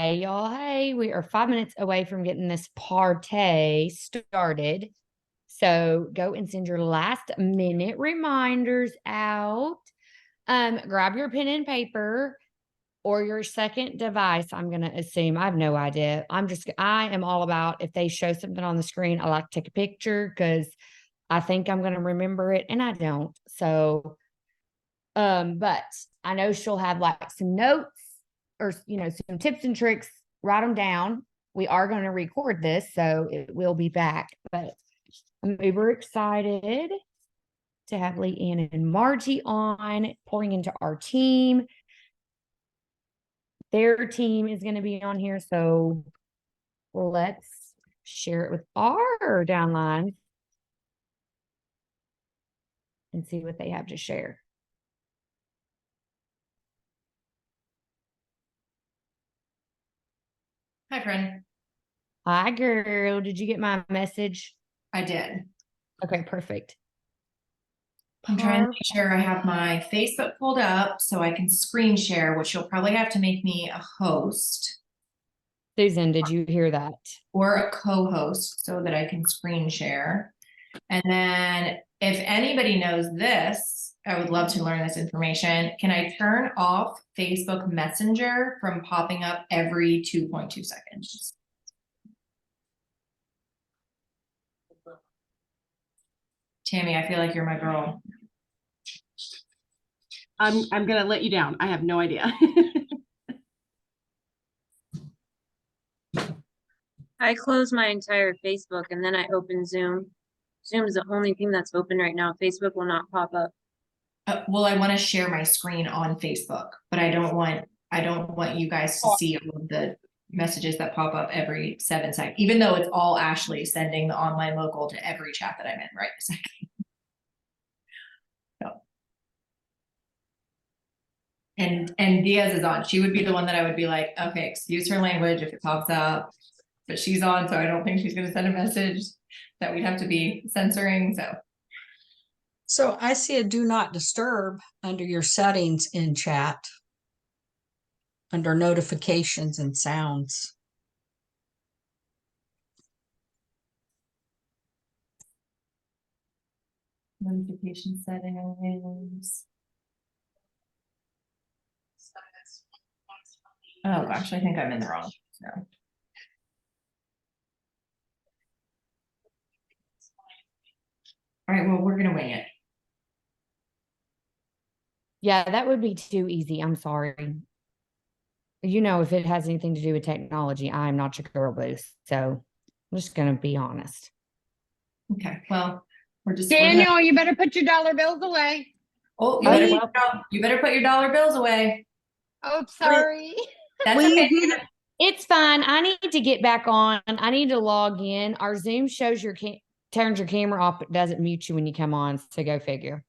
Hey, y'all. Hey, we are 5 minutes away from getting this party started. So go and send your last minute reminders out. Grab your pen and paper or your second device. I'm going to assume. I have no idea. I am all about if they show something on the screen, I like to take a picture because I think I'm going to remember it and I don't. So, but I know she'll have like some notes or, some tips and tricks. Write them down. We are going to record this, so it will be back, but I'm uber excited to have LeeAnn and Margie on, pouring into our team. Their team is going to be on here, so let's share it with our downline and see what they have to share. Hi, friend. Hi, girl. Did you get my message? I did. Okay, perfect. I'm trying to make sure I have my Facebook pulled up so I can screen share, which you'll probably have to make me a host. Susan, did you hear that? Or a co-host so that I can screen share. And then if anybody knows this, I would love to learn this information. Can I turn off Facebook Messenger from popping up every 2.2 seconds? Tammy, I feel like you're my girl. I'm gonna let you down. I have no idea. I close my entire Facebook and then I open Zoom. Zoom is the only thing that's open right now. Facebook will not pop up. Well, I want to share my screen on Facebook, but I don't want you guys to see all of the messages that pop up every 7 seconds, even though it's all Ashley sending the online local to every chat that I'm in right this second. So. And Diaz is on. She would be the one that I would be like, okay, excuse her language if it pops up, but she's on, so I don't think she's going to send a message that we'd have to be censoring. So I see a do not disturb under your settings in chat, under notifications and sounds. Notification settings. Oh gosh, I think I'm in the wrong. No. All right, well, we're gonna wing it. Yeah, that would be too easy. I'm sorry. If it has anything to do with technology, I'm not your girl boost. So I'm just going to be honest. Okay, well, we're just Daniel, you better put your dollar bills away. Oh, you better put your dollar bills away. Oh, sorry. That's okay. It's fine. I need to get back on. I need to log in. Our Zoom shows turns your camera off, but doesn't mute you when you come on. So go figure.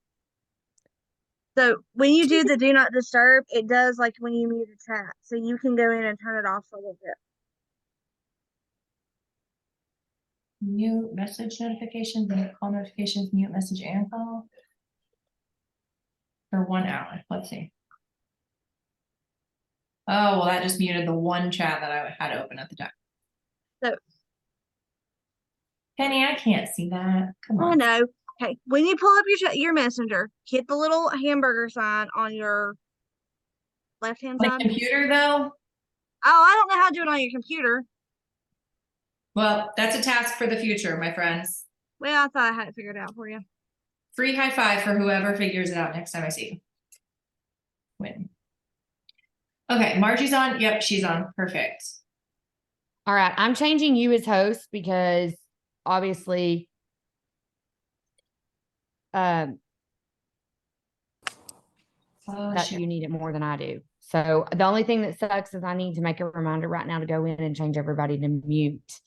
So when you do the do not disturb, it does like when you mute a chat. So you can go in and turn it off for a little bit. Mute message notifications, mute call notifications, mute message and call. For 1 hour. Let's see. Oh, well, that just muted the one chat that I had open at the time. So Penny, I can't see that. Come on. I know. Okay, when you pull up your messenger, hit the little hamburger sign on your left-hand side. The computer, though? Oh, I don't know how to do it on your computer. Well, that's a task for the future, my friends. Well, I thought I had it figured out for you. Free high five for whoever figures it out next time I see you. Win. Okay, Margie's on. Yep, she's on. Perfect. All right. I'm changing you as host because obviously that you need it more than I do. So the only thing that sucks is I need to make a reminder right now to go in and change everybody to mute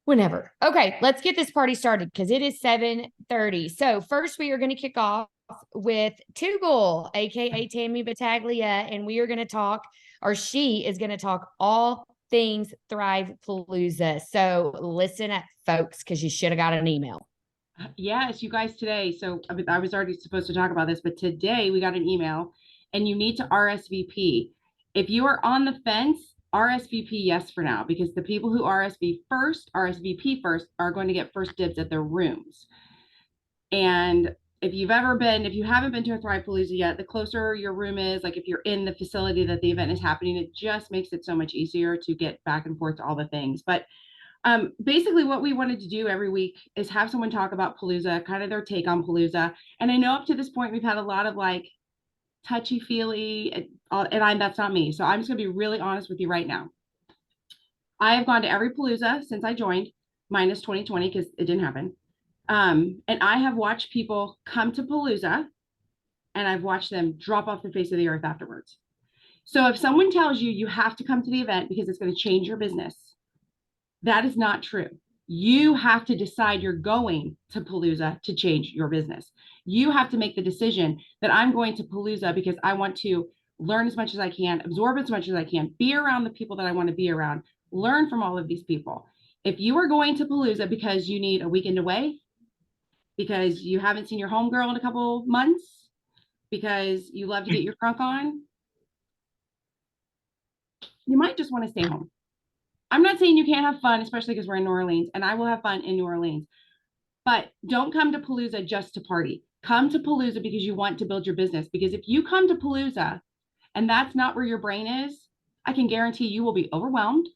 whenever. Okay, let's get this party started because it is 7:30. So first we are going to kick off with Tugel, aka Tammy Battaglia, and we are going to talk, or she is going to talk all things Thrive Palooza. So listen up, folks, because you should have got an email. Yes, you guys today. So I was already supposed to talk about this, but today we got an email and you need to RSVP. If you are on the fence, RSVP yes for now, because the people who RSVP first are going to get first dibs at their rooms. And if you haven't been to a Thrive-Palooza yet, the closer your room is, like if you're in the facility that the event is happening, it just makes it so much easier to get back and forth to all the things. But basically what we wanted to do every week is have someone talk about Palooza, kind of their take on Palooza. And I know up to this point, we've had a lot of like touchy-feely, and that's not me. So I'm just gonna be really honest with you right now. I have gone to every Palooza since I joined, minus 2020, because it didn't happen. And I have watched people come to Palooza and I've watched them drop off the face of the earth afterwards. So if someone tells you you have to come to the event because it's going to change your business, that is not true. You have to decide you're going to Palooza to change your business. You have to make the decision that I'm going to Palooza because I want to learn as much as I can, absorb as much as I can, be around the people that I want to be around, learn from all of these people. If you are going to Palooza because you need a weekend away, because you haven't seen your homegirl in a couple months, because you love to get your crunk on, you might just want to stay home. I'm not saying you can't have fun, especially because we're in New Orleans, and I will have fun in New Orleans. But don't come to Palooza just to party. Come to Palooza because you want to build your business. Because if you come to Palooza and that's not where your brain is, I can guarantee you will be overwhelmed.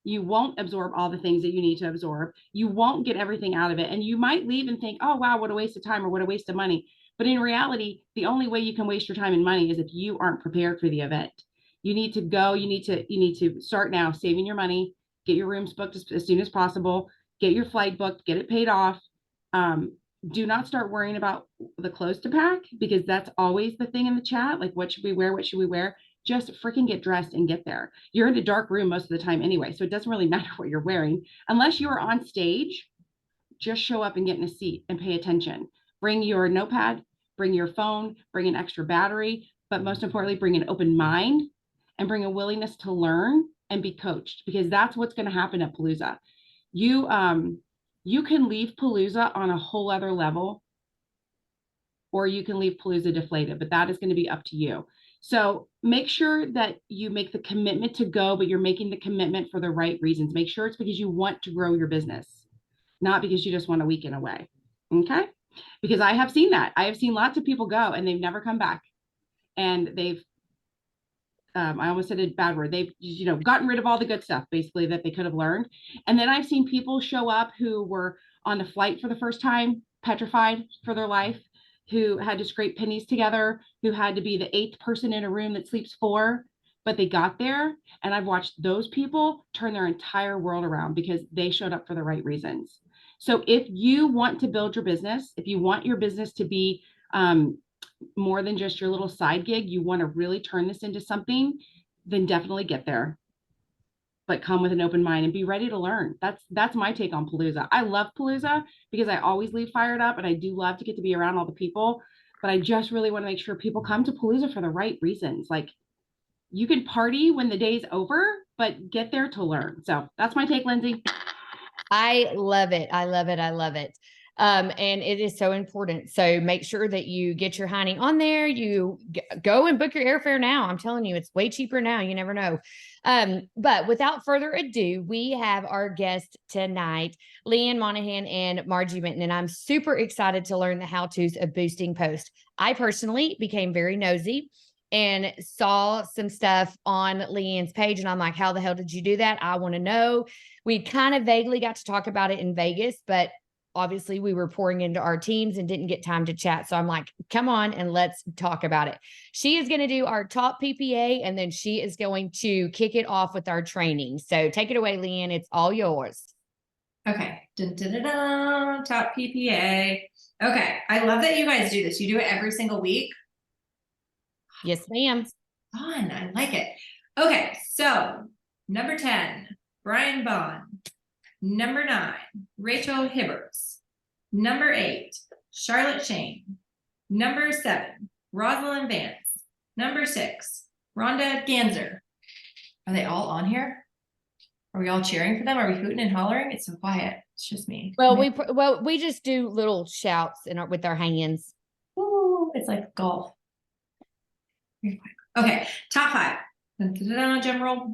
You won't absorb all the things that you need to absorb. You won't get everything out of it. And you might leave and think, oh, wow, what a waste of time or what a waste of money. But in reality, the only way you can waste your time and money is if you aren't prepared for the event. You need to go, you need to start now saving your money, get your rooms booked as soon as possible, get your flight booked, get it paid off. Do not start worrying about the clothes to pack, because that's always the thing in the chat. Like, what should we wear? What should we wear? Just freaking get dressed and get there. You're in a dark room most of the time anyway, so it doesn't really matter what you're wearing. Unless you are on stage, just show up and get in a seat and pay attention. Bring your notepad, bring your phone, bring an extra battery, but most importantly, bring an open mind and bring a willingness to learn and be coached, because that's what's going to happen at Palooza. You can leave Palooza on a whole other level, or you can leave Palooza deflated, but that is going to be up to you. So make sure that you make the commitment to go, but you're making the commitment for the right reasons. Make sure it's because you want to grow your business, not because you just want a weekend away. Okay? Because I have seen that. I have seen lots of people go and they've never come back. And they've, I almost said a bad word. They've, gotten rid of all the good stuff, basically, that they could have learned. And then I've seen people show up who were on the flight for the first time, petrified for their life, who had to scrape pennies together, who had to be the 8th person in a room that sleeps 4, but they got there. And I've watched those people turn their entire world around because they showed up for the right reasons. So if you want to build your business, if you want your business to be more than just your little side gig, you want to really turn this into something, then definitely get there. But come with an open mind and be ready to learn. That's my take on Palooza. I love Palooza because I always leave fired up, and I do love to get to be around all the people, but I just really want to make sure people come to Palooza for the right reasons. Like, you can party when the day's over, but get there to learn. So that's my take, Lindsey. I love it. I love it. I love it. And it is so important. So make sure that you get your honey on there. You go and book your airfare now. I'm telling you, it's way cheaper now. You never know. But without further ado, we have our guest tonight, LeeAnn Monahan and Margie Minton, and I'm super excited to learn the how-tos of boosting posts. I personally became very nosy and saw some stuff on LeeAnn's page, and I'm like, how the hell did you do that? I want to know. We kind of vaguely got to talk about it in Vegas, but obviously we were pouring into our teams and didn't get time to chat. So I'm like, come on and let's talk about it. She is going to do our top PPA, and then she is going to kick it off with our training. So take it away, LeeAnn. It's all yours. Okay. Dun, dun, dun, dun. Top PPA. Okay. I love that you guys do this. You do it every single week. Yes, ma'am. Fun. I like it. Okay. So number 10, Brian Bond. Number 9, Rachel Hibberts. Number 8, Charlotte Shane. Number 7, Rosalind Vance. Number 6, Rhonda Ganser. Are they all on here? Are we all cheering for them? Are we hooting and hollering? It's so quiet. It's just me. Well, we just do little shouts with our hands. Ooh, it's like golf. Okay, top 5.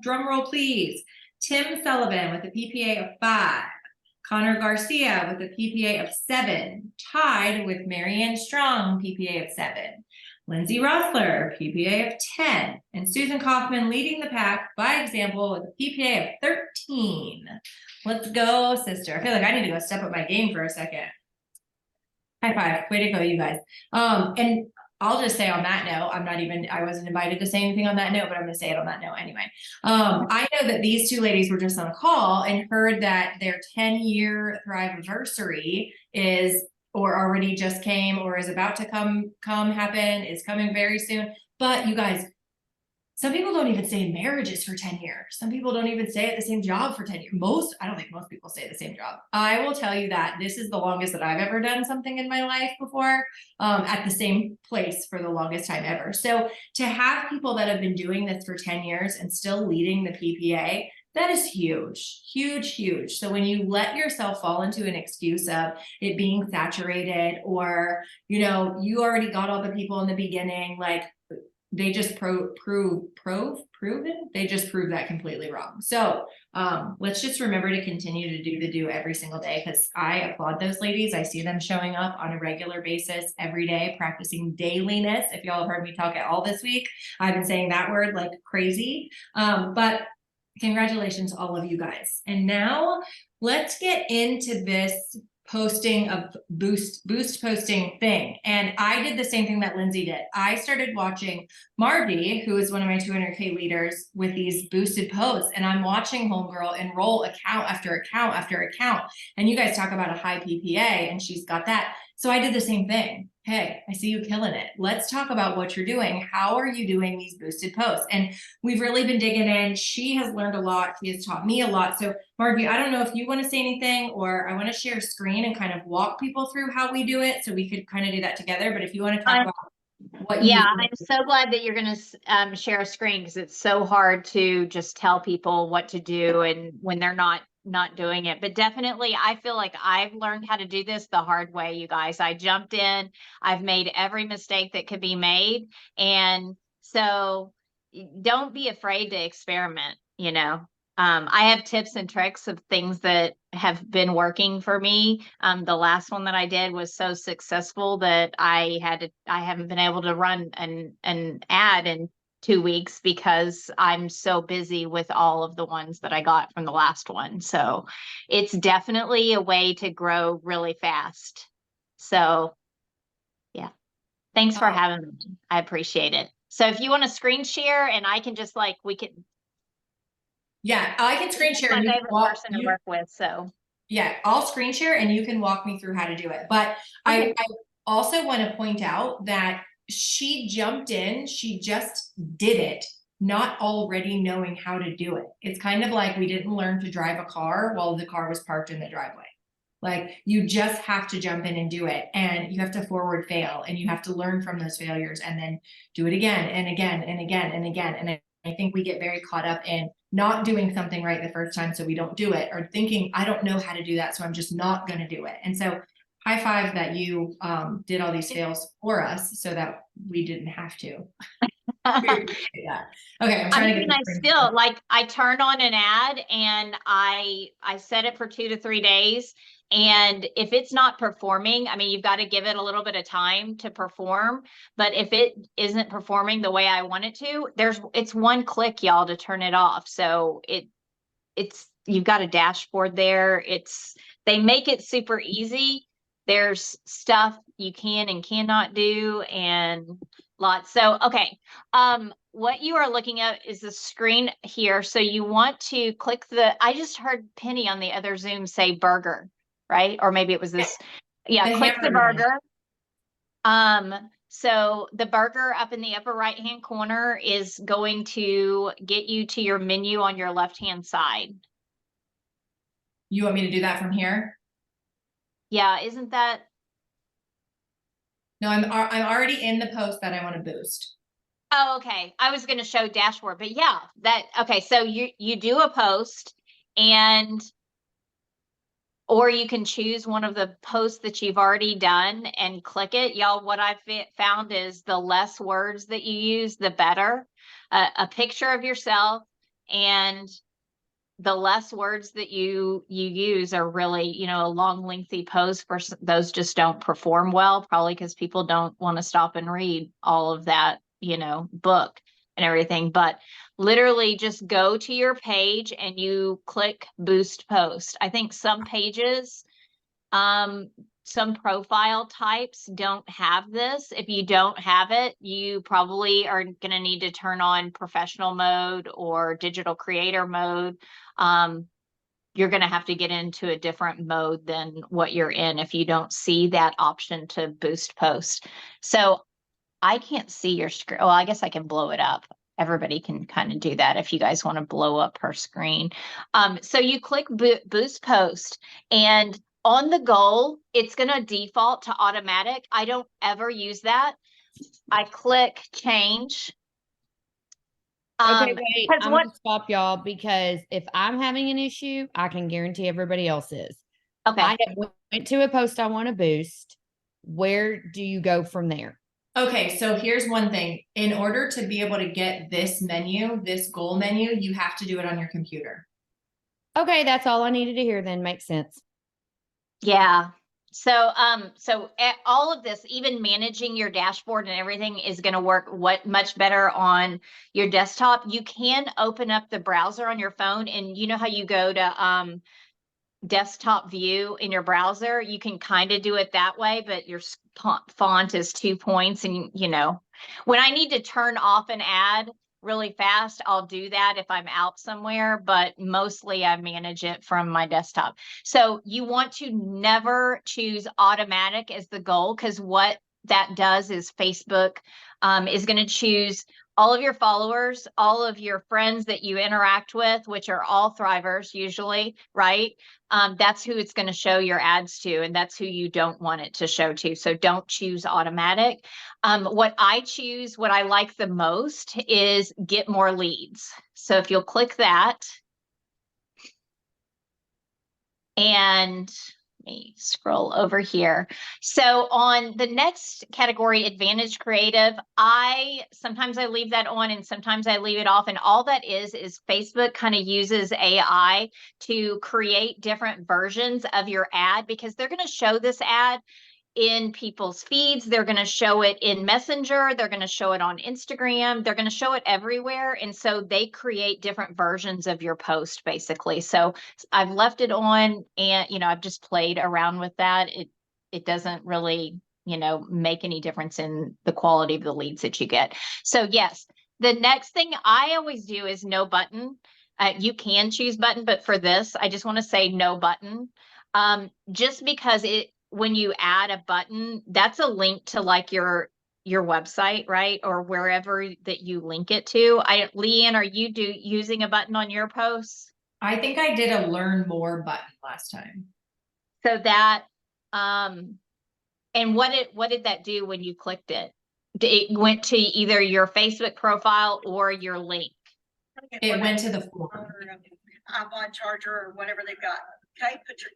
Drum roll, please. Tim Sullivan with a PPA of 5. Connor Garcia with a PPA of 7, tied with Marianne Strong, PPA of 7. Lindsey Roessler, PPA of 10. And Susan Kaufman leading the pack by example with a PPA of 13. Let's go, sister. I feel like I need to go step up my game for a second. High five. Way to go, you guys. And I'll just say on that note, I wasn't invited to say anything on that note, but I'm going to say it on that note anyway. I know that these two ladies were just on a call and heard that their 10-year Thrive anniversary is, or already just came, or is about to happen, is coming very soon. But you guys, some people don't even stay in marriages for 10 years. Some people don't even stay at the same job for 10 years. I don't think most people stay at the same job. I will tell you that this is the longest that I've ever done something in my life before, at the same place for the longest time ever. So to have people that have been doing this for 10 years and still leading the PPA, that is huge, huge, huge. So when you let yourself fall into an excuse of it being saturated, or, you already got all the people in the beginning, like, they just proven they just proved that completely wrong. So let's just remember to continue to do the do every single day, because I applaud those ladies. I see them showing up on a regular basis every day, practicing dailiness. If y'all have heard me talk at all this week, I've been saying that word like crazy. But congratulations, all of you guys. And now let's get into this posting of boost posting thing. And I did the same thing that Lindsey did. I started watching Margie, who is one of my 200K leaders, with these boosted posts, and I'm watching homegirl enroll account after account after account. And you guys talk about a high PPA, and she's got that. So I did the same thing. Hey, I see you killing it. Let's talk about what you're doing. How are you doing these boosted posts? And we've really been digging in. She has learned a lot. She has taught me a lot. So Margie, I don't know if you want to say anything, or I want to share a screen and kind of walk people through how we do it, so we could kind of do that together. But if you want to talk about what you I'm so glad that you're going to share a screen, because it's so hard to just tell people what to do and when they're not doing it. But definitely, I feel like I've learned how to do this the hard way, you guys. I jumped in, I've made every mistake that could be made. And so don't be afraid to experiment, I have tips and tricks of things that have been working for me. The last one that I did was so successful that I haven't been able to run an ad in 2 weeks, because I'm so busy with all of the ones that I got from the last one. So it's definitely a way to grow really fast. So yeah, thanks for having me. I appreciate it. So if you want to screen share, and I can just we can. Yeah, I can screen share. My favorite person to work with. So yeah, I'll screen share and you can walk me through how to do it. But okay. I also want to point out that she jumped in, she just did it, not already knowing how to do it. It's kind of like we didn't learn to drive a car while the car was parked in the driveway. Like, you just have to jump in and do it, and you have to forward fail, and you have to learn from those failures, and then do it again and again and again and again. And I think we get very caught up in not doing something right the first time, so we don't do it, or thinking, I don't know how to do that, so I'm just not going to do it. And so high five that you did all these fails for us so that we didn't have to. Yeah. Okay, I'm trying to get still, I turned on an ad, and I set it for 2 to 3 days. And if it's not performing, you've got to give it a little bit of time to perform. But if it isn't performing the way I want it to, it's one click, y'all, to turn it off. So you've got a dashboard there. They make it super easy. There's stuff you can and cannot do, and lots. So, okay. What you are looking at is the screen here. So you want to click I just heard Penny on the other Zoom say burger, right? Or maybe it was this. Yeah, click the burger. So the burger up in the upper right-hand corner is going to get you to your menu on your left-hand side. You want me to do that from here? Yeah, isn't that? No, I'm already in the post that I want to boost. Oh, okay. I was going to show dashboard, but yeah, okay. So you do a post, and or you can choose one of the posts that you've already done and click it. Y'all, what I've found is the less words that you use, the better. A picture of yourself and the less words that you use are really, you know, a long, lengthy post for those just don't perform well, probably because people don't want to stop and read all of that, you know, book and everything. But literally just go to your page and you click boost post. I think some pages, some profile types don't have this. If you don't have it, you probably are going to need to turn on professional mode or digital creator mode. You're going to have to get into a different mode than what you're in if you don't see that option to boost post. So I can't see your screen. Well, I guess I can blow it up. Everybody can kind of do that if you guys want to blow up her screen. So you click boost post, and on the goal, it's going to default to automatic. I don't ever use that. I click change. Okay, wait, I'm gonna stop y'all because if I'm having an issue, I can guarantee everybody else is. Okay. I have went to a post I want to boost. Where do you go from there? Okay, so here's one thing. In order to be able to get this menu, this goal menu, you have to do it on your computer. Okay, that's all I needed to hear then. Makes sense. Yeah. So, all of this, even managing your dashboard and everything is going to work much better on your desktop. You can open up the browser on your phone, and you know how you go to, desktop view in your browser, you can kind of do it that way, but your font is 2 points. And you know, when I need to turn off an ad really fast, I'll do that if I'm out somewhere, but mostly I manage it from my desktop. So you want to never choose automatic as the goal, because what that does is Facebook is going to choose all of your followers, all of your friends that you interact with, which are all Thrivers usually, right? That's who it's going to show your ads to, and that's who you don't want it to show to. So don't choose automatic. What I choose, what I like the most is get more leads. So if you'll click that, and let me scroll over here. So on the next category, Advantage Creative, sometimes I leave that on and sometimes I leave it off. And all that is Facebook kind of uses AI to create different versions of your ad, because they're going to show this ad in people's feeds. They're going to show it in Messenger. They're going to show it on Instagram. They're going to show it everywhere. And so they create different versions of your post, basically. So I've left it on, and, you know, I've just played around with that. It doesn't really, you know, make any difference in the quality of the leads that you get. So yes, the next thing I always do is no button. You can choose button, but for this, I just want to say no button. Just because when you add a button, that's a link to like your website, right? Or wherever that you link it to. LeeAnn, are you using a button on your posts? I think I did a learn more button last time. So that, and what did that do when you clicked it? It went to either your Facebook profile or your link. It went to the form. iPod charger or whatever they've got. Okay, put your.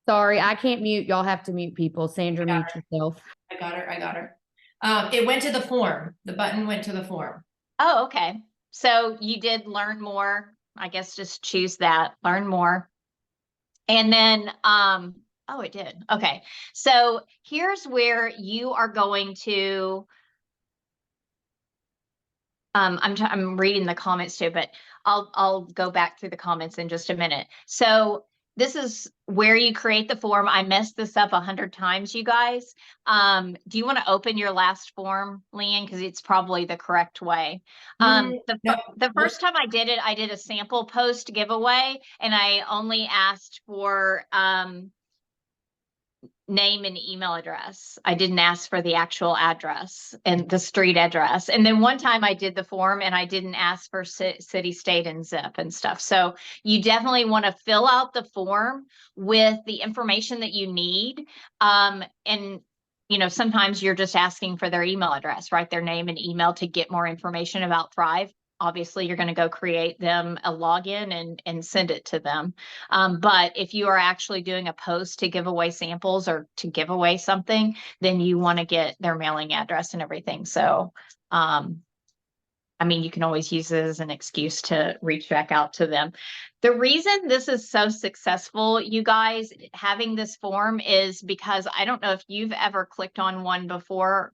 Sorry, I can't mute. Y'all have to mute people. Sandra, mute yourself. I got her. It went to the form. The button went to the form. Oh, okay. So you did learn more. I guess just choose that, learn more. And then, oh, it did. Okay. So here's where you are going to, I'm reading the comments too, but I'll go back through the comments in just a minute. So this is where you create the form. I messed this up 100 times, you guys. Do you want to open your last form, LeeAnn? Because it's probably the correct way. The first time I did it, I did a sample post giveaway, and I only asked for name and email address. I didn't ask for the actual address and the street address. And then one time I did the form and I didn't ask for city, state, and zip and stuff. So you definitely want to fill out the form with the information that you need. And you know, sometimes you're just asking for their email address, right? Their name and email to get more information about Thrive. obviously you're going to go create them a login and send it to them. But if you are actually doing a post to give away samples or to give away something, then you want to get their mailing address and everything. So, I mean, you can always use it as an excuse to reach back out to them. The reason this is so successful, you guys, having this form is because I don't know if you've ever clicked on one before.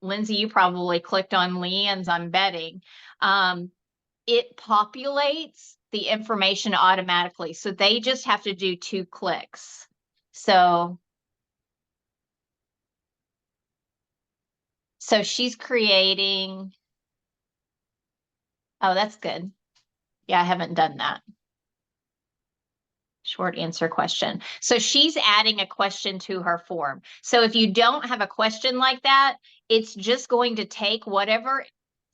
Lindsey, you probably clicked on LeeAnn's, I'm betting. It populates the information automatically. So they just have to do 2 clicks. So she's creating. Oh, that's good. Yeah, I haven't done that. Short answer question. So she's adding a question to her form. So if you don't have a question like that, it's just going to take whatever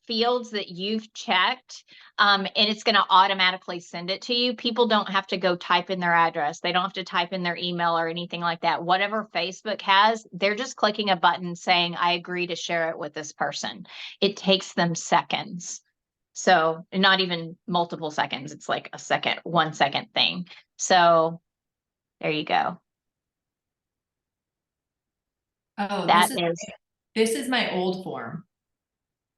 fields that you've checked, and it's going to automatically send it to you. People don't have to go type in their address. They don't have to type in their email or anything like that. Whatever Facebook has, they're just clicking a button saying, I agree to share it with this person. It takes them seconds. So not even multiple seconds. It's like a second, 1 second thing. So there you go. Oh, this is my old form,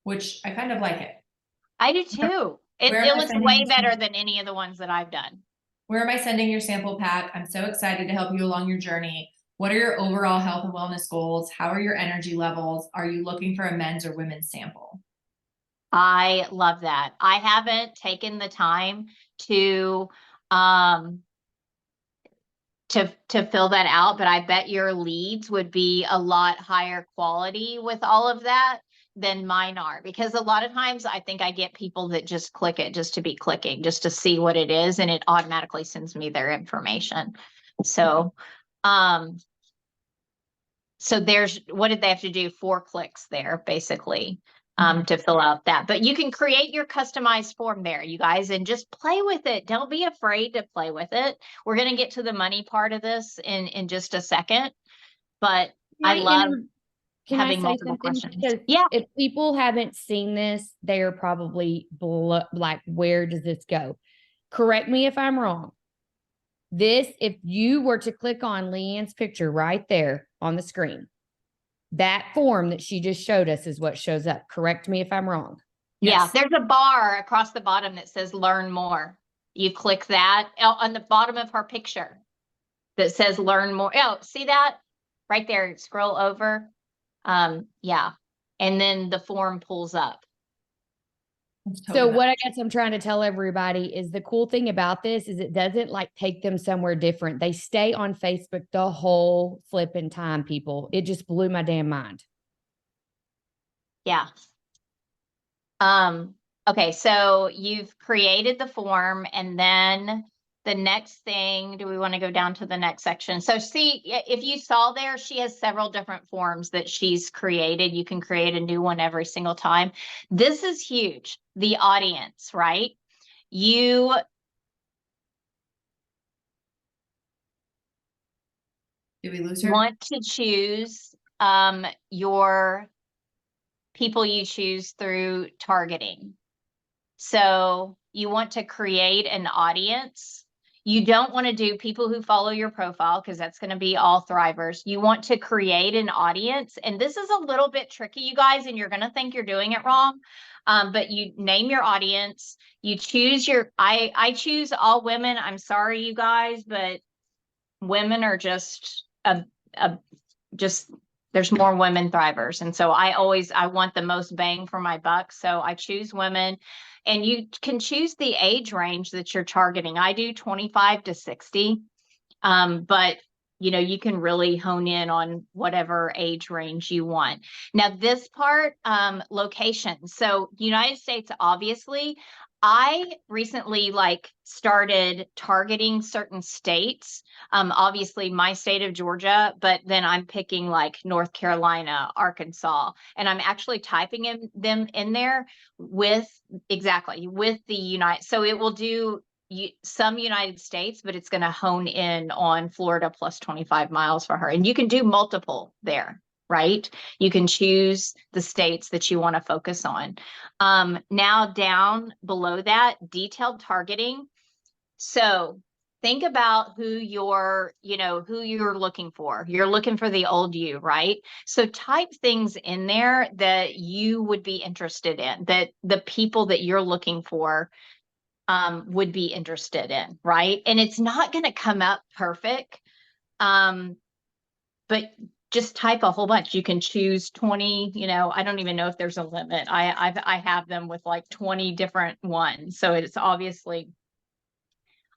which I kind of like it. I do too. It looks way better than any of the ones that I've done. Where am I sending your sample pack? I'm so excited to help you along your journey. What are your overall health and wellness goals? How are your energy levels? Are you looking for a men's or women's sample? I love that. I haven't taken the time to fill that out, but I bet your leads would be a lot higher quality with all of that than mine are, because a lot of times I think I get people that just click it just to be clicking, just to see what it is, and it automatically sends me their information. So so there's, what did they have to do? 4 clicks there, basically. To fill out that, but you can create your customized form there, you guys, and just play with it. Don't be afraid to play with it. We're going to get to the money part of this in just a second, but I love having multiple questions. Yeah. If people haven't seen this, they're probably like, where does this go? Correct me if I'm wrong. This, if you were to click on LeeAnn's picture right there on the screen, that form that she just showed us is what shows up. Correct me if I'm wrong. Yeah, Yes. there's a bar across the bottom that says learn more. You click that on the bottom of her picture that says learn more. Oh, see that right there? Scroll over. Yeah. And then the form pulls up. So what I guess I'm trying to tell everybody is the cool thing about this is it doesn't like take them somewhere different. They stay on Facebook the whole flipping time, people. It just blew my damn mind. Yeah. Okay, so you've created the form, and then the next thing, do we want to go down to the next section? So see, if you saw there, she has several different forms that she's created. You can create a new one every single time. This is huge. The audience, right? You Did we lose her? want to choose your people you choose through targeting. So you want to create an audience. You don't want to do people who follow your profile, because that's going to be all thrivers. You want to create an audience. And this is a little bit tricky, you guys, and you're going to think you're doing it wrong. But you name your audience. You choose your, I choose all women. I'm sorry, you guys, but women are just there's more women thrivers. And so I want the most bang for my buck. So I choose women, and you can choose the age range that you're targeting. I do 25 to 60. But you can really hone in on whatever age range you want. Now this part, location. So United States, obviously, I recently started targeting certain states. Obviously my state of Georgia, but then I'm picking North Carolina, Arkansas, and I'm actually typing them in there with the United. So it will do some United States, but it's going to hone in on Florida plus 25 miles for her. And you can do multiple there. right? You can choose the states that you want to focus on. Now down below that, detailed targeting. So think about who you're looking for. You're looking for the old you, right? So type things in there that you would be interested in, that the people that you're looking for would be interested in, right? And it's not going to come up perfect, but just type a whole bunch. You can choose 20, I don't even know if there's a limit. I have them with like 20 different ones. So it's obviously,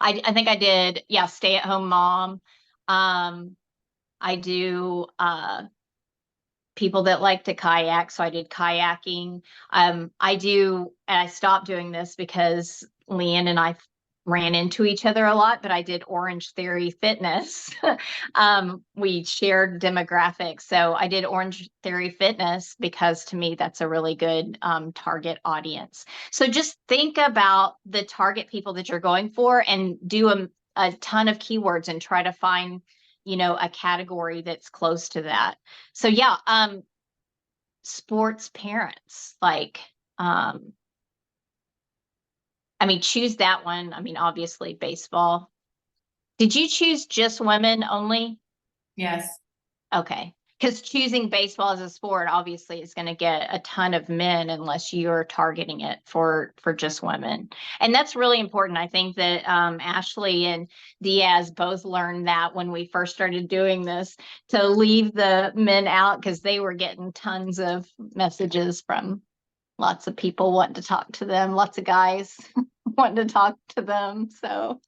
I think I did, stay at home mom. I do people that like to kayak. So I did kayaking. And I stopped doing this because LeeAnn and I ran into each other a lot, but I did Orange Theory Fitness. We shared demographics. So I did Orange Theory Fitness because to me, that's a really good target audience. So just think about the target people that you're going for and do a ton of keywords and try to find, a category that's close to that. So yeah, sports parents, like, choose that one. Obviously baseball. Did you choose just women only? Yes. Okay. Because choosing baseball as a sport obviously is going to get a ton of men unless you're targeting it for just women. And that's really important. I think that Ashley and Diaz both learned that when we first started doing this, to leave the men out because they were getting tons of messages from lots of people wanting to talk to them, lots of guys wanting to talk to them. So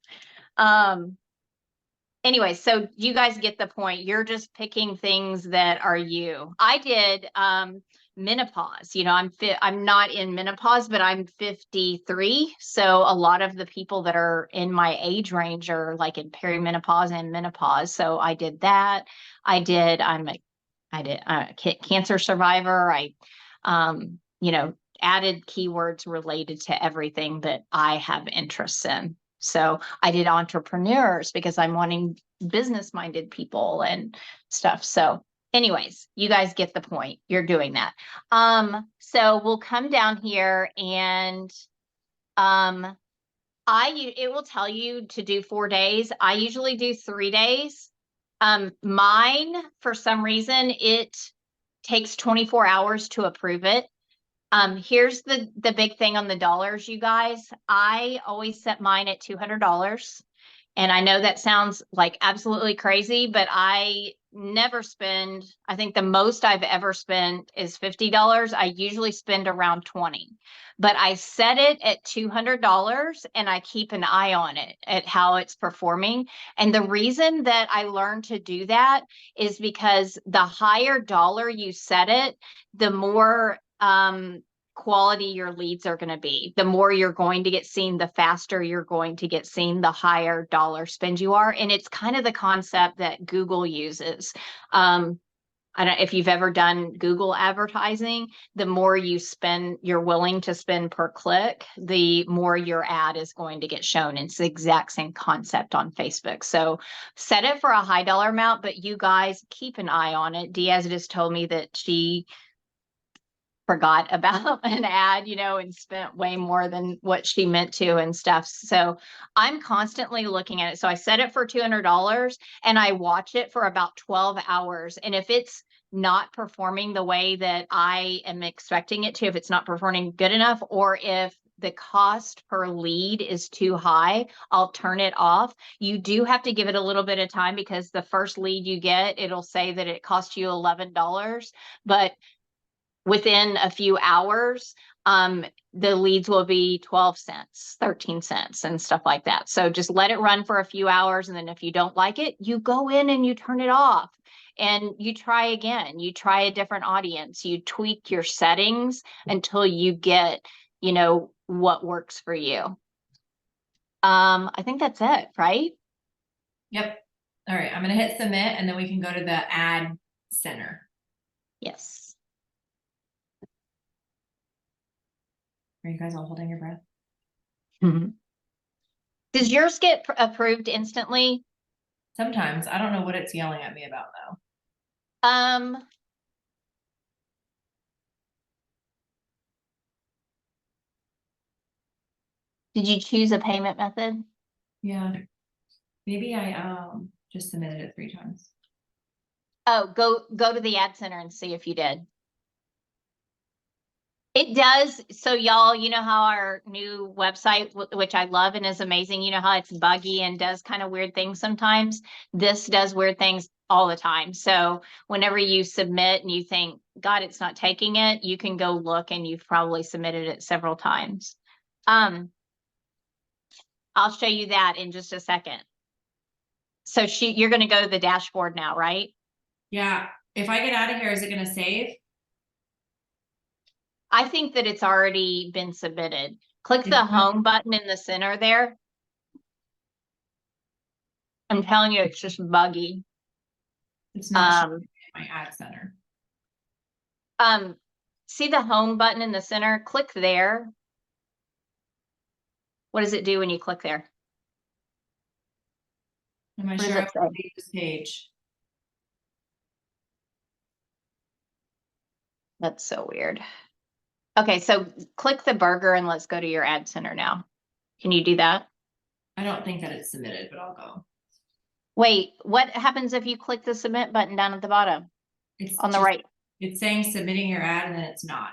anyway, so you guys get the point. You're just picking things that are you. I did menopause. I'm not in menopause, but I'm 53. So a lot of the people that are in my age range are like in perimenopause and menopause. So I did that. I'm a cancer survivor. I added keywords related to everything that I have interests in. So I did entrepreneurs because I'm wanting business-minded people and stuff. So anyways, you guys get the point. You're doing that. So we'll come down here and it will tell you to do 4 days. I usually do 3 days. Mine, for some reason, it takes 24 hours to approve it. Here's the big thing on the dollars, you guys. I always set mine at $200. And I know that sounds like absolutely crazy, but I never spend, I think the most I've ever spent is $50. I usually spend around 20, but I set it at $200 and I keep an eye on it at how it's performing. And the reason that I learned to do that is because the higher dollar you set it, the more quality your leads are going to be. The more you're going to get seen, the faster you're going to get seen, the higher dollar spend you are. And it's kind of the concept that Google uses. I don't know if you've ever done Google advertising, the more you spend, you're willing to spend per click, the more your ad is going to get shown. It's the exact same concept on Facebook. So set it for a high dollar amount, but you guys keep an eye on it. Diaz just told me that she forgot about an ad, and spent way more than what she meant to and stuff. So I'm constantly looking at it. So I set it for $200 and I watch it for about 12 hours. And if it's not performing the way that I am expecting it to, if it's not performing good enough, or if the cost per lead is too high, I'll turn it off. You do have to give it a little bit of time because the first lead you get, it'll say that it cost you $11, but within a few hours, the leads will be 12 cents, 13 cents and stuff like that. So just let it run for a few hours. And then if you don't like it, you go in and you turn it off and you try again. You try a different audience. You tweak your settings until you get, what works for you. I think that's it, right? Yep. All right. I'm going to hit submit and then we can go to the ad center. Yes. Are you guys all holding your breath? Mm-hmm. Does yours get approved instantly? Sometimes. I don't know what it's yelling at me about though. Did you choose a payment method? Yeah. Maybe I just submitted it 3 times. Oh, go to the ad center and see if you did. It does. So y'all, you know how our new website, which I love and is amazing, you know how it's buggy and does kind of weird things sometimes? This does weird things all the time. So whenever you submit and you think, God, it's not taking it, you can go look and you've probably submitted it several times. I'll show you that in just a second. So you're going to go to the dashboard now, right? Yeah. If I get out of here, is it going to save? I think that it's already been submitted. Click the It's not- home button in the center there. I'm telling you, it's just buggy. It's not showing in my ad center. See the home button in the center? Click there. What does it do when you click there? Am I What does sure I it say? want to leave this page? That's so weird. Okay, so click the burger and let's go to your ad center now. Can you do that? I don't think that it's submitted, but I'll go. Wait, what happens if you click the submit button down at the bottom It's on the just- right? It's saying submitting your ad and then it's not.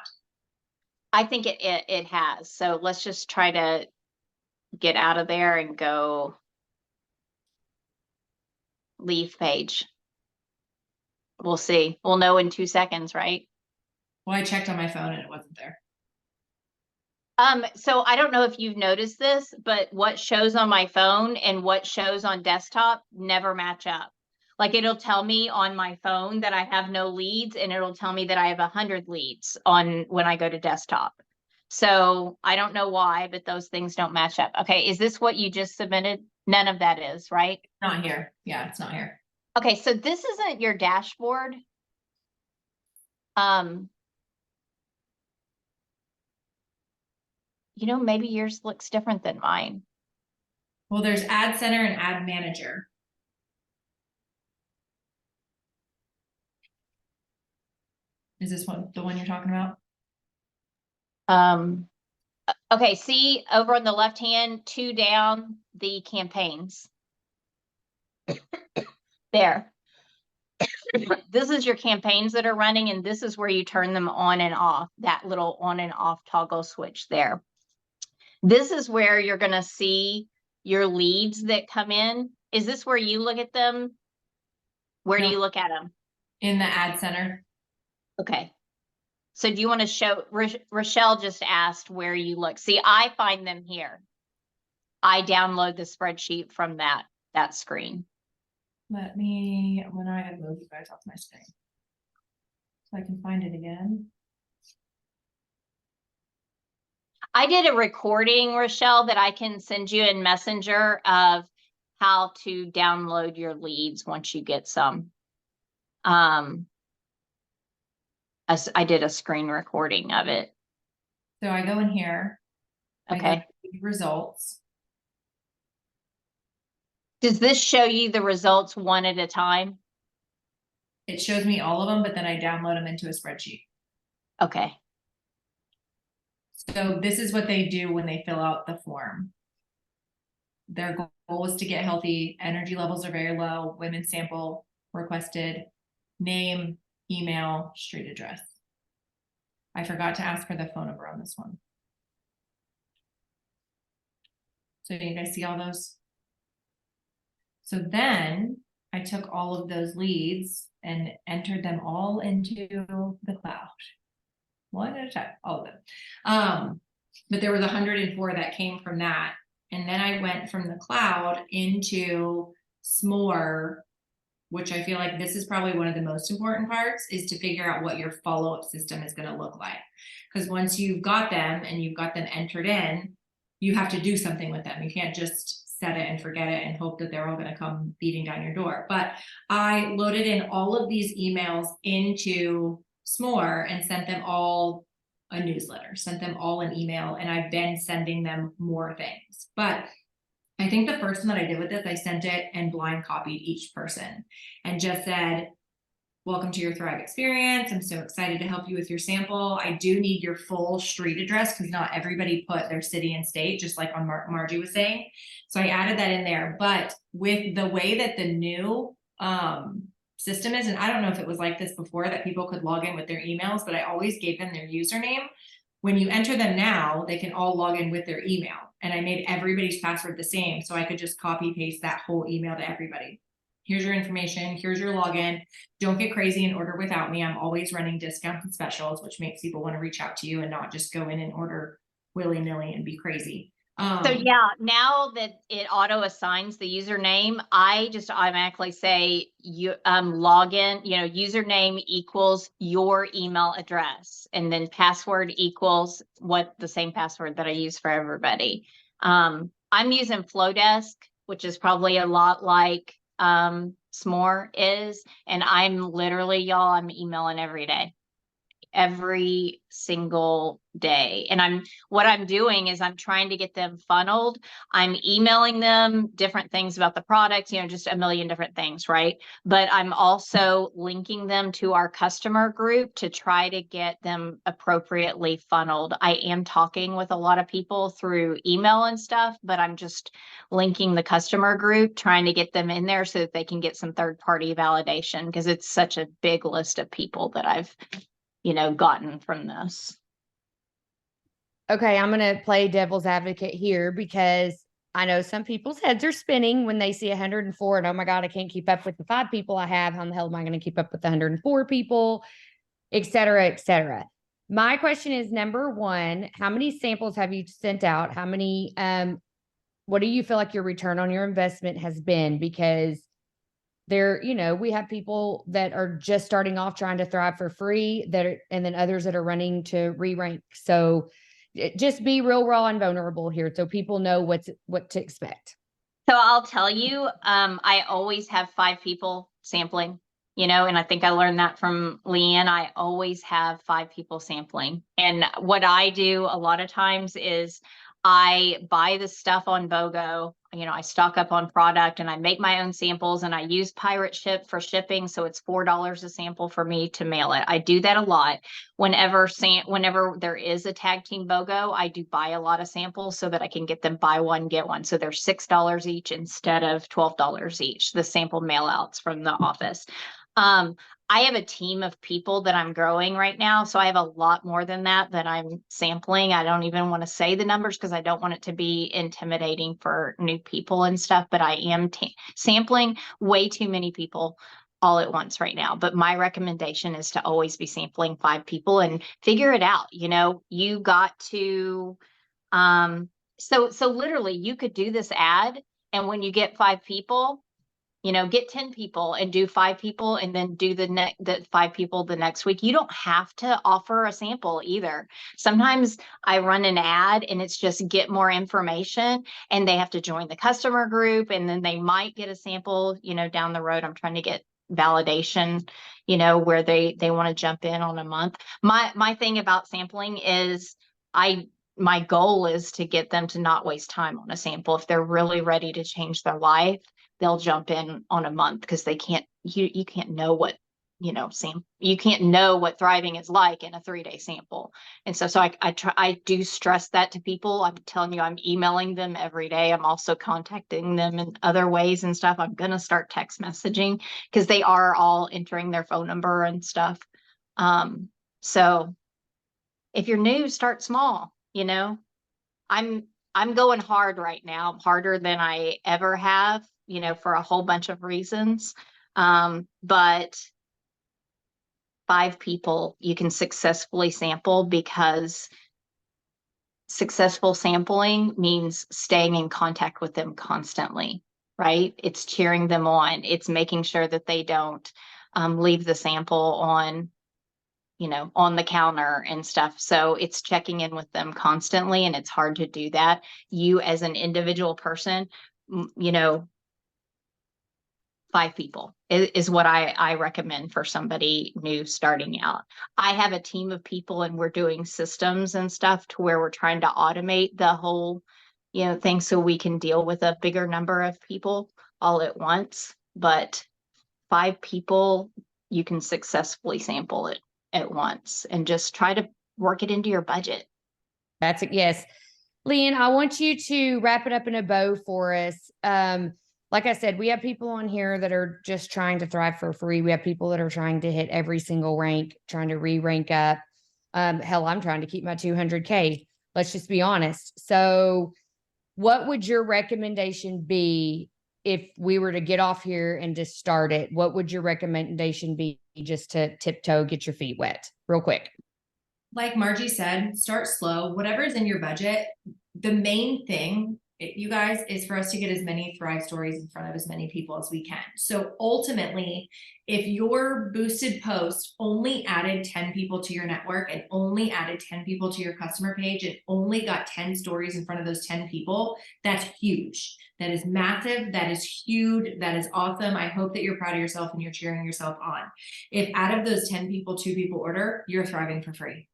I think it has. So let's just try to get out of there and go leave page. We'll see. We'll know in 2 seconds, right? Well, I checked on my phone and it wasn't there. So I don't know if you've noticed this, but what shows on my phone and what shows on desktop never match up. Like it'll tell me on my phone that I have no leads and it'll tell me that I have 100 leads on when I go to desktop. So I don't know why, but those things don't match up. Okay, is this what you just submitted? None of that is, right? Not here. Yeah, it's not here. Okay, so this isn't your dashboard. You know, maybe yours looks different than mine. Well, there's ad center and ad manager. Is this one the one you're talking about? Okay, see over on the left hand, 2 down, the campaigns. There. This is your campaigns that are running, and this is where you turn them on and off, that little on and off toggle switch there. This is where you're going to see your leads that come in. Is this where you look at them? Where do No. you look at them? In the ad center. Okay. So do you want to show, Rochelle just asked where you look. See, I find them here. I download the spreadsheet from that screen. Let me, when I have moved you guys off my screen. So I can find it again. I did a recording, Rochelle, that I can send you in Messenger of how to download your leads once you get some. I did a screen recording of it. So I go in here. I go Okay. to results. Does this show you the results one at a time? It shows me all of them, but then I download them into a spreadsheet. Okay. So this is what they do when they fill out the form. Their goal is to get healthy. Energy levels are very low. Women sample requested. Name, email, street address. I forgot to ask for the phone number on this one. So you guys see all those? So then I took all of those leads and entered them all into the cloud. One at a time, all of them. But there was 104 that came from that. And then I went from the cloud into S'more, which I feel like this is probably one of the most important parts, is to figure out what your follow-up system is going to look like. Because once you've got them and you've got them entered in, you have to do something with them. You can't just set it and forget it and hope that they're all going to come beating down your door. But I loaded in all of these emails into S'more and sent them all a newsletter, sent them all an email, and I've been sending them more things. But I think the first one that I did with this, I sent it and blind copied each person and just said, welcome to your Thrive experience. I'm so excited to help you with your sample. I do need your full street address because not everybody put their city and state, just like on Margie was saying. So I added that in there, but with the way that the new system is, and I don't know if it was like this before that people could log in with their emails, but I always gave them their username. When you enter them now, they can all log in with their email, and I made everybody's password the same. So I could just copy paste that whole email to everybody. Here's your information. Here's your login. Don't get crazy and order without me. I'm always running discounts and specials, which makes people want to reach out to you and not just go in and order willy-nilly and be crazy. So yeah, now that it auto assigns the username, I just automatically say you login, username equals your email address, and then password equals the same password that I use for everybody. I'm using Flowdesk, which is probably a lot like S'more is, and I'm literally, I'm emailing every single day. And what I'm doing is I'm trying to get them funneled. I'm emailing them different things about the product, just a million different things, right? But I'm also linking them to our customer group to try to get them appropriately funneled. I am talking with a lot of people through email and stuff, but I'm just linking the customer group, trying to get them in there so that they can get some third-party validation, because it's such a big list of people that I've gotten from this. Okay, I'm going to play devil's advocate here because I know some people's heads are spinning when they see 104 and, oh my God, I can't keep up with the 5 people I have. How in the hell am I going to keep up with the 104 people, et cetera, et cetera. My question is, number one, how many samples have you sent out? How many, what do you feel like your return on your investment has been? Because we have people that are just starting off trying to thrive for free and then others that are running to re-rank. So just be real raw and vulnerable here so people know what to expect. So I'll tell you, I always have 5 people sampling, and I think I learned that from LeeAnn. I always have 5 people sampling. And what I do a lot of times is I buy the stuff on BOGO, I stock up on product and I make my own samples, and I use Pirate Ship for shipping. So it's $4 a sample for me to mail it. I do that a lot. Whenever there is a tag team BOGO, I do buy a lot of samples so that I can get them buy one, get one. So they're $6 each instead of $12 each, the sample mail outs from the office. I have a team of people that I'm growing right now. So I have a lot more than that I'm sampling. I don't even want to say the numbers because I don't want it to be intimidating for new people and stuff, but I am sampling way too many people all at once right now. But my recommendation is to always be sampling 5 people and figure it out. You got to, so literally you could do this ad, and when you get 5 people, get 10 people and do 5 people and then do the 5 people the next week. You don't have to offer a sample either. Sometimes I run an ad and it's just get more information, and they have to join the customer group, and then they might get a sample, down the road. I'm trying to get validation, where they want to jump in on a month. My thing about sampling is my goal is to get them to not waste time on a sample. If they're really ready to change their life, they'll jump in on a month, because they can't, you can't know what, you can't know what thriving is like in a 3-day sample. And so I do stress that to people. I'm telling you, I'm emailing them every day. I'm also contacting them in other ways and stuff. I'm going to start text messaging because they are all entering their phone number and stuff. So if you're new, start small, I'm going hard right now, harder than I ever have, for a whole bunch of reasons. But 5 people you can successfully sample, because successful sampling means staying in contact with them constantly, right? It's cheering them on. It's making sure that they don't leave the sample on the counter and stuff. So it's checking in with them constantly, and it's hard to do that. You as an individual person, 5 people is what I recommend for somebody new starting out. I have a team of people, and we're doing systems and stuff to where we're trying to automate the whole, thing, so we can deal with a bigger number of people all at once. But 5 people you can successfully sample it at once, and just try to work it into your budget. That's it. Yes. LeeAnn, I want you to wrap it up in a bow for us. Like I said, we have people on here that are just trying to thrive for free. We have people that are trying to hit every single rank, trying to re-rank up. Hell, I'm trying to keep my 200K. Let's just be honest. So what would your recommendation be if we were to get off here and just start it? What would your recommendation be just to tiptoe, get your feet wet real quick? Like Margie said, start slow, whatever's in your budget. The main thing, you guys, is for us to get as many Thrive stories in front of as many people as we can. So ultimately, if your boosted post only added 10 people to your network and only added 10 people to your customer page and only got 10 stories in front of those 10 people, that's huge. That is massive. That is huge. That is awesome. I hope that you're proud of yourself and you're cheering yourself on. If out of those 10 people, 2 people order, you're thriving for free.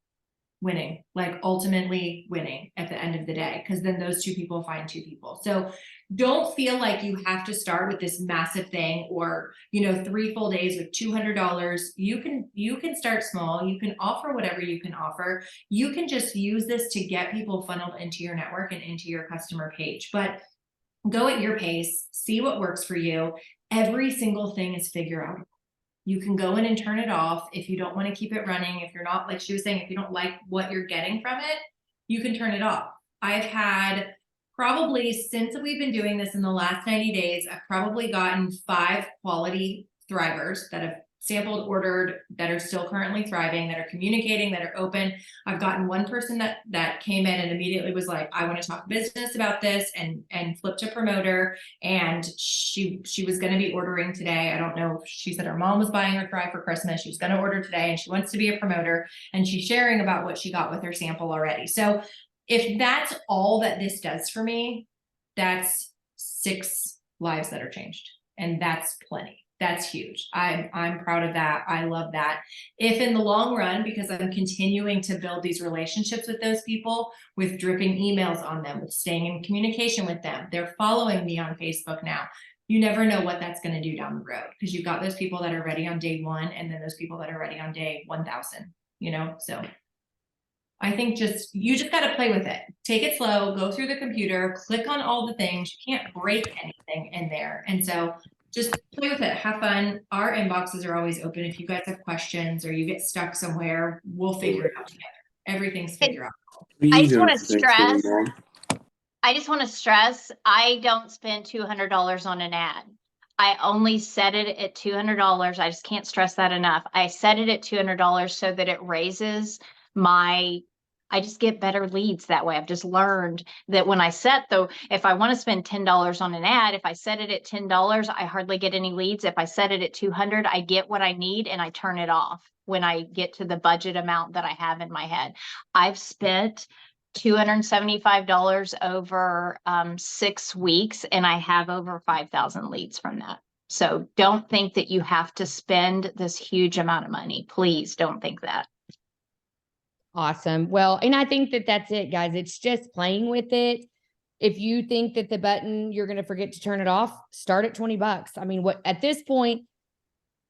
Winning, like ultimately winning at the end of the day, because then those 2 people find 2 people. So don't feel like you have to start with this massive thing, or 3 full days with $200. You can start small. You can offer whatever you can offer. You can just use this to get people funneled into your network and into your customer page, but go at your pace, see what works for you. Every single thing is figure out. You can go in and turn it off if you don't want to keep it running. If you're not, like she was saying, if you don't like what you're getting from it, you can turn it off. I've had probably, since we've been doing this in the last 90 days, I've probably gotten 5 quality thrivers that have sampled, ordered, that are still currently thriving, that are communicating, that are open. I've gotten 1 person that came in and immediately was like, I want to talk business about this, and flipped a promoter. And she was going to be ordering today. I don't know. She said her mom was buying her Thrive for Christmas. She was going to order today, and she wants to be a promoter, and she's sharing about what she got with her sample already. So if that's all that this does for me, that's 6 lives that are changed, and that's plenty. That's huge. I'm proud of that. I love that. If in the long run, because I'm continuing to build these relationships with those people, with dripping emails on them, with staying in communication with them, they're following me on Facebook now. You never know what that's going to do down the road, because you've got those people that are ready on day 1, and then those people that are ready on day 1,000, so I think you just got to play with it. Take it slow, go through the computer, click on all the things. You can't break anything in there. And so just play with it, have fun. Our inboxes are always open. If you guys have questions or you get stuck somewhere, we'll figure it out together. Everything's figured out. I just want to stress, I don't spend $200 on an ad. I only set it at $200. I just can't stress that enough. I set it at $200 so that it raises I just get better leads that way. I've just learned that when I if I want to spend $10 on an ad, if I set it at $10, I hardly get any leads. If I set it at $200, I get what I need, and I turn it off when I get to the budget amount that I have in my head. I've spent $275 over 6 weeks, and I have over 5,000 leads from that. So don't think that you have to spend this huge amount of money. Please don't think that. Awesome. Well, and I think that that's it, guys. It's just playing with it. If you think that the button, you're going to forget to turn it off, start at $20. I mean, at this point,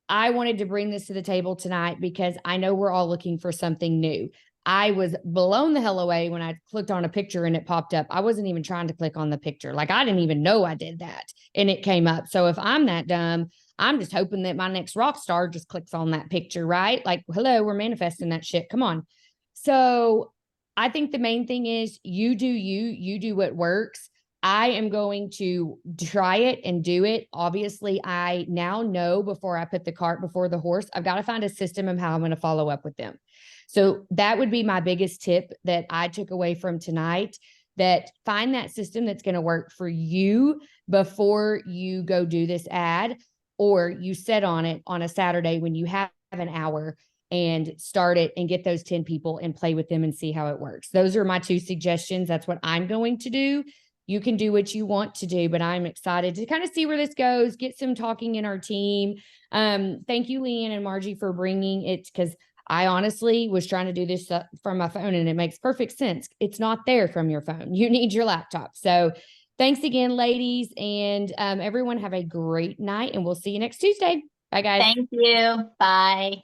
I wanted to bring this to the table tonight because I know we're all looking for something new. I was blown the hell away when I clicked on a picture and it popped up. I wasn't even trying to click on the picture. Like, I didn't even know I did that, and it came up. So if I'm that dumb, I'm just hoping that my next rock star just clicks on that picture, right? Like, hello, we're manifesting that shit. Come on. So I think the main thing is you do what works. I am going to try it and do it. Obviously, I now know before I put the cart before the horse, I've got to find a system of how I'm going to follow up with them. So that would be my biggest tip that I took away from tonight, that find that system that's going to work for you before you go do this ad, or you set on it on a Saturday when you have an hour and start it and get those 10 people and play with them and see how it works. Those are my 2 suggestions. That's what I'm going to do. You can do what you want to do, but I'm excited to kind of see where this goes, get some talking in our team. Thank you, LeeAnn and Margie, for bringing it, because I honestly was trying to do this from my phone, and it makes perfect sense. It's not there from your phone. You need your laptop. So thanks again, ladies, and everyone have a great night, and we'll see you next Tuesday. Bye, guys. Thank you. Bye.